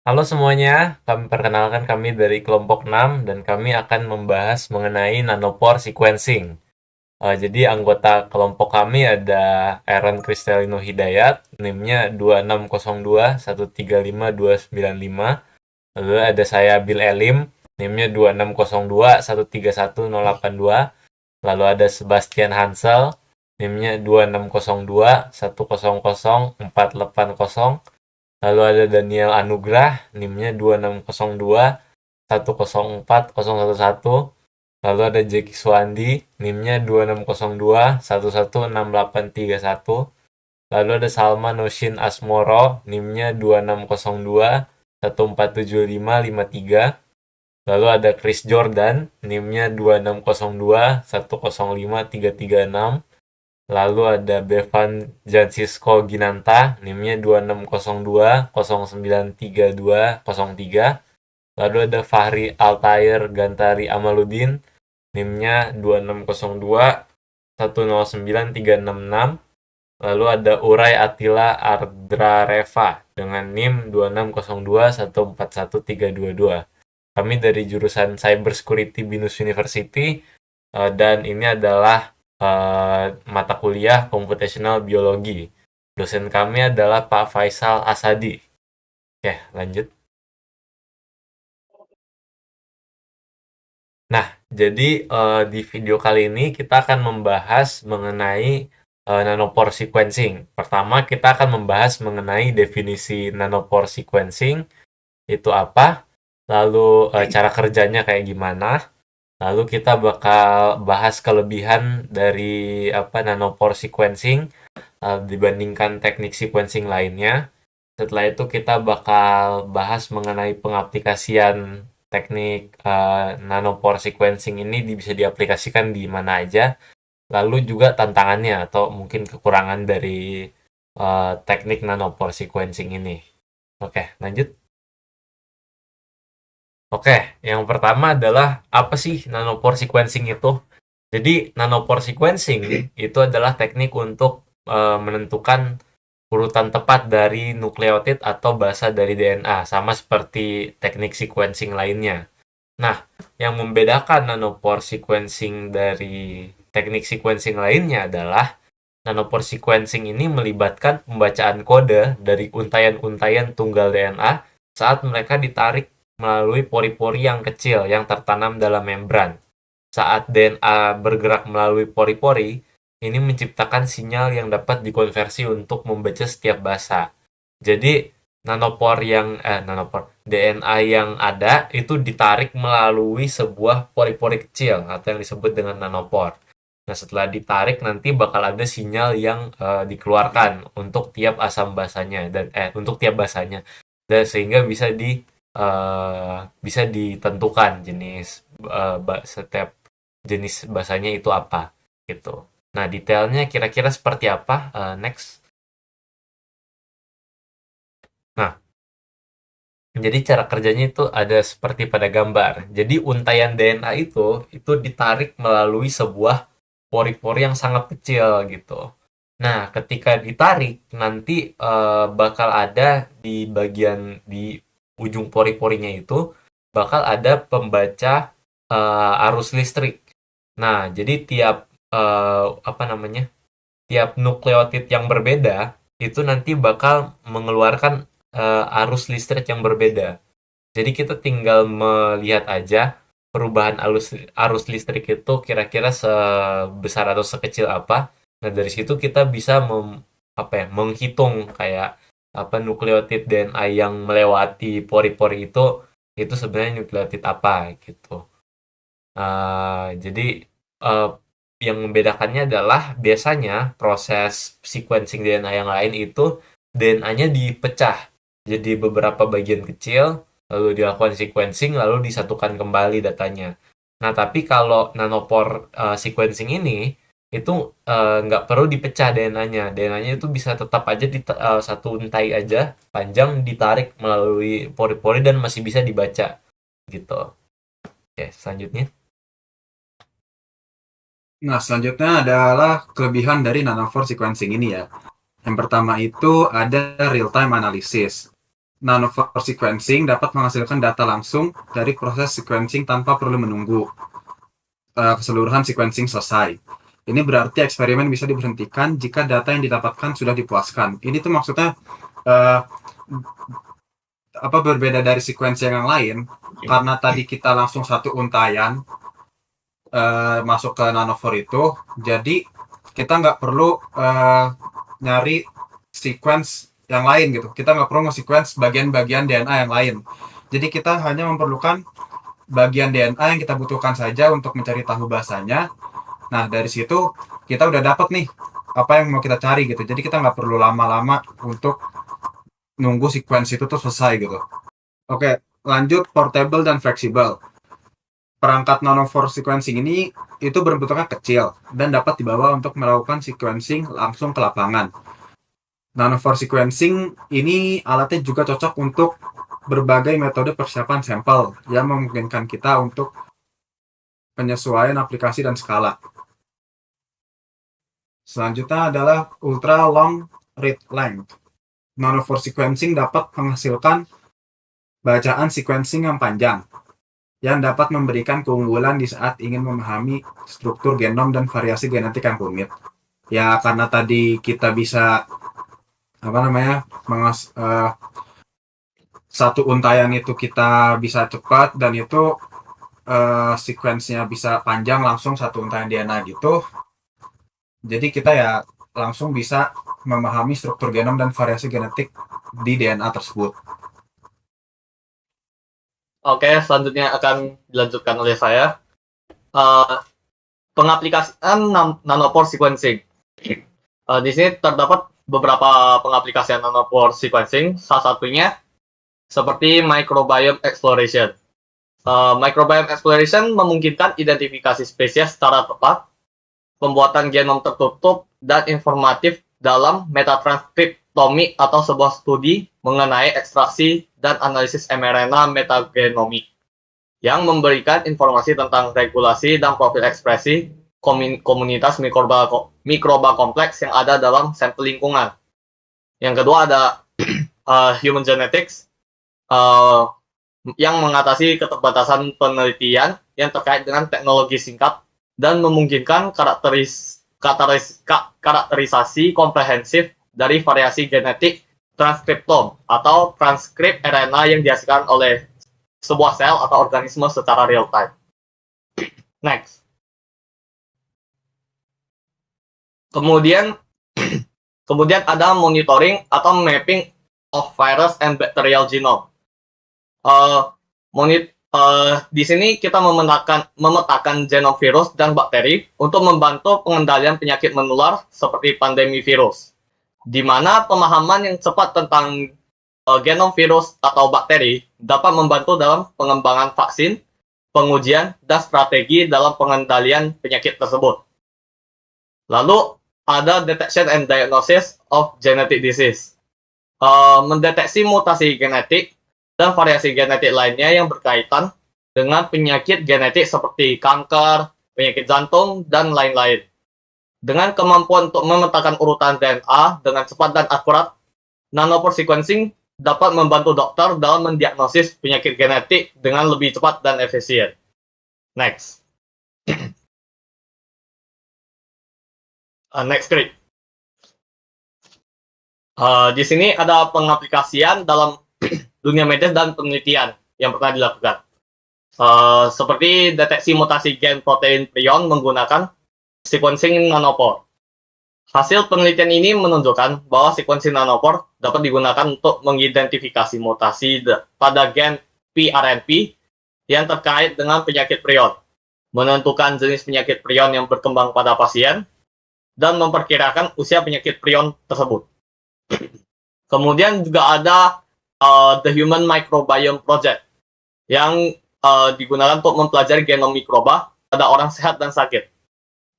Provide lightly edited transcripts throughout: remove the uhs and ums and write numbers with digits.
Halo semuanya, kami perkenalkan kami dari kelompok 6 dan kami akan membahas mengenai nanopore sequencing. Jadi anggota kelompok kami ada Aaron Kristalino Hidayat, NIM-nya 2602135295. Lalu ada saya Bill Elim, NIM-nya 2602131082. Lalu ada Sebastian Hansel, NIM-nya 2602100480. Lalu ada Daniel Anugrah, NIM-nya 2602104011. Lalu ada Jeki Swandi, NIM-nya 2602116831. Lalu ada Salma Noshin Asmoro, NIM-nya 2602147553. Lalu ada Chris Jordan, NIM-nya 2602105336. Lalu ada Bevan Jansisko Ginanta, NIM-nya 2602093203. Lalu ada Fahri Altair Gantari Amaluddin, NIM-nya 2602109366. Lalu ada Uray Atila Ardrareva dengan NIM 2602141322. Kami dari jurusan Cybersecurity Binus University, dan ini adalah mata kuliah Computational Biologi. Dosen kami adalah Pak Faisal Asadi. Oke, lanjut. Nah, jadi di video kali ini kita akan membahas mengenai nanopore sequencing. Pertama, kita akan membahas mengenai definisi nanopore sequencing, itu apa, lalu cara kerjanya kayak gimana, lalu kita bakal bahas kelebihan dari nanopore sequencing dibandingkan teknik sequencing lainnya. Setelah itu kita bakal bahas mengenai pengaplikasian teknik nanopore sequencing ini bisa diaplikasikan di mana aja. Lalu juga tantangannya atau mungkin kekurangan dari teknik nanopore sequencing ini. Oke, lanjut. Oke, yang pertama adalah apa sih nanopore sequencing itu? Jadi nanopore sequencing itu adalah teknik untuk menentukan urutan tepat dari nukleotid atau basa dari DNA, sama seperti teknik sequencing lainnya. Nah, yang membedakan nanopore sequencing dari teknik sequencing lainnya adalah nanopore sequencing ini melibatkan pembacaan kode dari untayan-untayan tunggal DNA saat mereka ditarik melalui pori-pori yang kecil yang tertanam dalam membran. Saat DNA bergerak melalui pori-pori, ini menciptakan sinyal yang dapat dikonversi untuk membaca setiap bahasa. Jadi nanopor DNA yang ada itu ditarik melalui sebuah pori-pori kecil atau yang disebut dengan nanopor. Nah, setelah ditarik nanti bakal ada sinyal yang dikeluarkan untuk tiap asam basanya dan untuk tiap basanya, dan sehingga bisa ditentukan jenis setiap jenis basanya itu apa gitu. Nah, detailnya kira-kira seperti apa? Next. Nah, jadi cara kerjanya itu ada seperti pada gambar. Jadi untayan DNA itu ditarik melalui sebuah pori-pori yang sangat kecil gitu. Nah, ketika ditarik nanti bakal ada di bagian di ujung pori-porinya itu bakal ada pembaca arus listrik. Nah, jadi tiap apa namanya? Tiap nukleotid yang berbeda itu nanti bakal mengeluarkan arus listrik yang berbeda. Jadi kita tinggal melihat aja perubahan arus listrik itu kira-kira sebesar atau sekecil apa. Nah, dari situ kita bisa menghitung kayak apa nukleotid DNA yang melewati pori-pori itu sebenarnya nukleotid apa gitu. Jadi uh, yang membedakannya adalah biasanya proses sequencing DNA yang lain itu DNA-nya dipecah jadi beberapa bagian kecil, lalu dilakukan sequencing, lalu disatukan kembali datanya. Nah, tapi kalau nanopore sequencing ini itu nggak perlu dipecah DNA-nya. DNA-nya itu bisa tetap aja di satu untai aja, panjang ditarik melalui pori-pori dan masih bisa dibaca gitu. Oke, selanjutnya. Nah, selanjutnya adalah kelebihan dari nanopore sequencing ini ya. Yang pertama itu ada real-time analysis. Nanopore sequencing dapat menghasilkan data langsung dari proses sequencing tanpa perlu menunggu keseluruhan sequencing selesai. Ini berarti eksperimen bisa diberhentikan jika data yang didapatkan sudah dipuaskan. Ini tuh maksudnya uh, apa berbeda dari sequencing yang lain karena tadi kita langsung satu untayan masuk ke Nanopore itu, jadi kita nggak perlu nyari sequence yang lain gitu. Kita nggak perlu nge-sequence bagian-bagian DNA yang lain. Jadi kita hanya memerlukan bagian DNA yang kita butuhkan saja untuk mencari tahu bahasanya. Nah, dari situ kita udah dapat nih apa yang mau kita cari gitu. Jadi kita nggak perlu lama-lama untuk nunggu sequence itu tuh selesai gitu. Oke, lanjut portable dan fleksibel. Perangkat nanopore sequencing ini itu berbentuknya kecil dan dapat dibawa untuk melakukan sequencing langsung ke lapangan. Nanopore sequencing ini alatnya juga cocok untuk berbagai metode persiapan sampel yang memungkinkan kita untuk penyesuaian aplikasi dan skala. Selanjutnya adalah ultra long read length. Nanopore sequencing dapat menghasilkan bacaan sequencing yang panjang yang dapat memberikan keunggulan di saat ingin memahami struktur genom dan variasi genetik yang rumit. Ya karena tadi kita bisa satu untayan itu kita bisa cepat dan itu sequence-nya bisa panjang langsung satu untayan DNA gitu. Jadi kita ya langsung bisa memahami struktur genom dan variasi genetik di DNA tersebut. Oke, selanjutnya akan dilanjutkan oleh saya. Pengaplikasian nanopore sequencing. Di sini terdapat beberapa pengaplikasian nanopore sequencing. Salah satunya seperti microbiome exploration. Microbiome exploration memungkinkan identifikasi spesies secara tepat, pembuatan genom tertutup dan informatif dalam metatranskriptomi atau sebuah studi mengenai ekstraksi dan analisis mRNA metagenomik yang memberikan informasi tentang regulasi dan profil ekspresi komunitas mikroba kompleks yang ada dalam sampel lingkungan. Yang kedua ada human genetics yang mengatasi keterbatasan penelitian yang terkait dengan teknologi singkat dan memungkinkan karakterisasi komprehensif dari variasi genetik transkriptom atau transkrip RNA yang dihasilkan oleh sebuah sel atau organisme secara real time. Next. Kemudian ada monitoring atau mapping of virus and bacterial genome. Di sini kita memetakan genom virus dan bakteri untuk membantu pengendalian penyakit menular seperti pandemi virus, di mana pemahaman yang cepat tentang genom virus atau bakteri dapat membantu dalam pengembangan vaksin, pengujian, dan strategi dalam pengendalian penyakit tersebut. Lalu ada detection and diagnosis of genetic disease. Mendeteksi mutasi genetik dan variasi genetik lainnya yang berkaitan dengan penyakit genetik seperti kanker, penyakit jantung, dan lain-lain. Dengan kemampuan untuk memetakan urutan DNA dengan cepat dan akurat, nanopore sequencing dapat membantu dokter dalam mendiagnosis penyakit genetik dengan lebih cepat dan efisien. Next. Next screen. Di sini ada pengaplikasian dalam dunia medis dan penelitian yang pernah dilakukan. Seperti deteksi mutasi gen protein prion menggunakan sequencing nanopore. Hasil penelitian ini menunjukkan bahwa sequencing nanopore dapat digunakan untuk mengidentifikasi mutasi pada gen PRNP yang terkait dengan penyakit prion, menentukan jenis penyakit prion yang berkembang pada pasien, dan memperkirakan usia penyakit prion tersebut. Kemudian juga ada The Human Microbiome Project yang digunakan untuk mempelajari genom mikroba pada orang sehat dan sakit.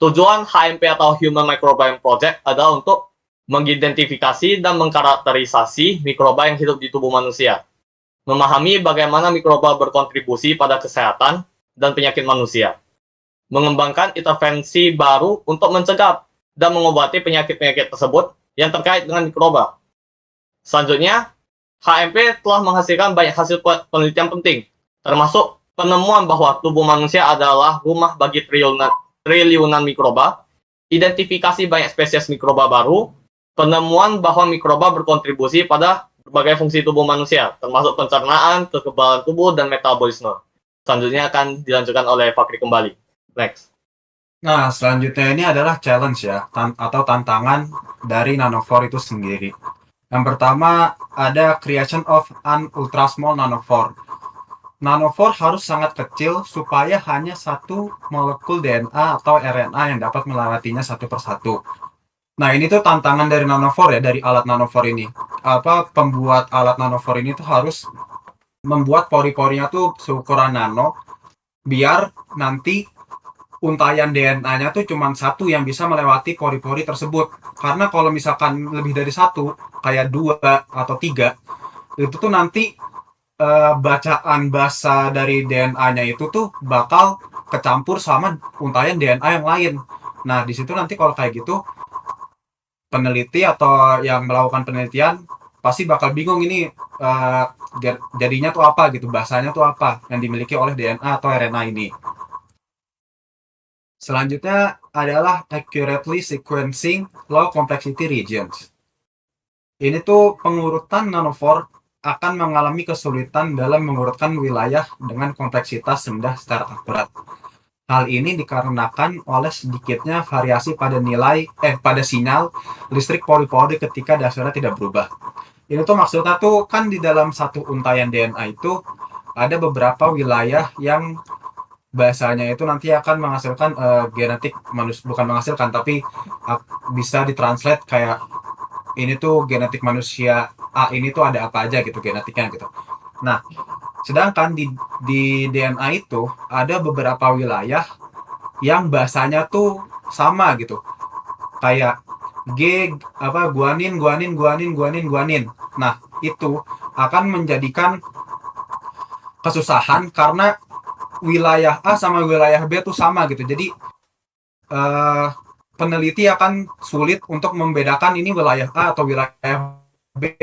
Tujuan HMP atau Human Microbiome Project adalah untuk mengidentifikasi dan mengkarakterisasi mikroba yang hidup di tubuh manusia, memahami bagaimana mikroba berkontribusi pada kesehatan dan penyakit manusia, mengembangkan intervensi baru untuk mencegah dan mengobati penyakit-penyakit tersebut yang terkait dengan mikroba. Selanjutnya, HMP telah menghasilkan banyak hasil penelitian penting, termasuk penemuan bahwa tubuh manusia adalah rumah bagi triliunan mikroba, identifikasi banyak spesies mikroba baru, penemuan bahwa mikroba berkontribusi pada berbagai fungsi tubuh manusia, termasuk pencernaan, kekebalan tubuh, dan metabolisme. Selanjutnya akan dilanjutkan oleh Fakri kembali. Next. Nah, selanjutnya ini adalah challenge ya, atau tantangan dari nanopore itu sendiri. Yang pertama ada creation of an ultra small nanopore. Nanopore harus sangat kecil supaya hanya satu molekul DNA atau RNA yang dapat melewatinya satu persatu. Nah, ini tuh tantangan dari nanopore ya, dari alat nanopore ini. Pembuat alat nanopore ini tuh harus membuat pori-porinya tuh seukuran nano, biar nanti untayan DNA-nya tuh cuma satu yang bisa melewati pori-pori tersebut. Karena kalau misalkan lebih dari satu, kayak 2 atau 3, itu tuh nanti bacaan basa dari DNA-nya itu tuh bakal kecampur sama untayan DNA yang lain. Nah, di situ nanti kalau kayak gitu, peneliti atau yang melakukan penelitian pasti bakal bingung ini jadinya tuh apa gitu, bahasanya tuh apa yang dimiliki oleh DNA atau RNA ini. Selanjutnya adalah accurately sequencing low complexity regions. Ini tuh pengurutan nanopore akan mengalami kesulitan dalam mengurutkan wilayah dengan kompleksitas rendah secara akurat. Hal ini dikarenakan oleh sedikitnya variasi pada pada sinyal listrik pori-pori ketika dasarnya tidak berubah. Ini tuh maksudnya tuh kan di dalam satu untayan DNA itu ada beberapa wilayah yang bahasanya itu nanti akan menghasilkan genetik manusia, bukan menghasilkan tapi bisa ditranslate kayak ini tuh genetik manusia A ini tuh ada apa aja gitu genetiknya gitu. Nah, sedangkan di DNA itu ada beberapa wilayah yang bahasanya tuh sama gitu. Kayak guanin. Nah, itu akan menjadikan kesusahan karena wilayah A sama wilayah B tuh sama gitu. Jadi peneliti akan sulit untuk membedakan ini wilayah A atau wilayah B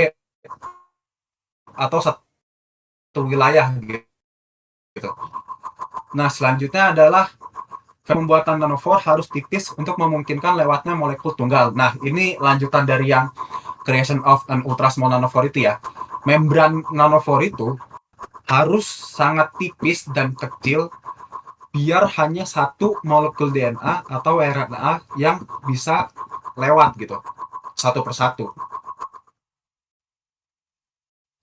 atau satu wilayah gitu. Nah, selanjutnya adalah pembuatan nanopore harus tipis untuk memungkinkan lewatnya molekul tunggal. Nah, ini lanjutan dari yang creation of an ultra small nanopore itu ya. Membran nanopore itu harus sangat tipis dan kecil biar hanya satu molekul DNA atau RNA yang bisa lewat gitu, satu persatu.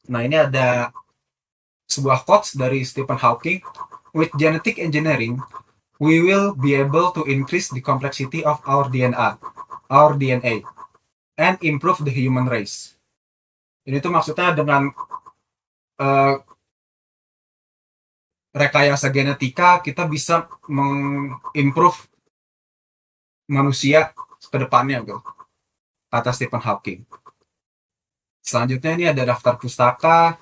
Nah, ini ada sebuah quotes dari Stephen Hawking. With genetic engineering, we will be able to increase the complexity of our DNA, and improve the human race. Ini tuh maksudnya dengan rekayasa genetika kita bisa mengimprove manusia ke depannya gitu, kata Stephen Hawking. Selanjutnya ini ada daftar pustaka.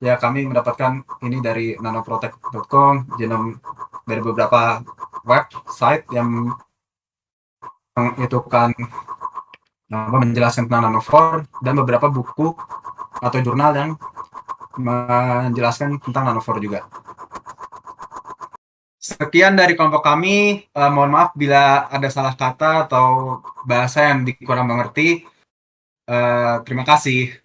Ya, kami mendapatkan ini dari nanoprotect.com, dari beberapa website yang itu kan menjelaskan tentang nanopore, dan beberapa buku atau jurnal yang menjelaskan tentang nanopore juga. Sekian dari kelompok kami. Mohon maaf bila ada salah kata atau bahasa yang kurang mengerti. Terima kasih.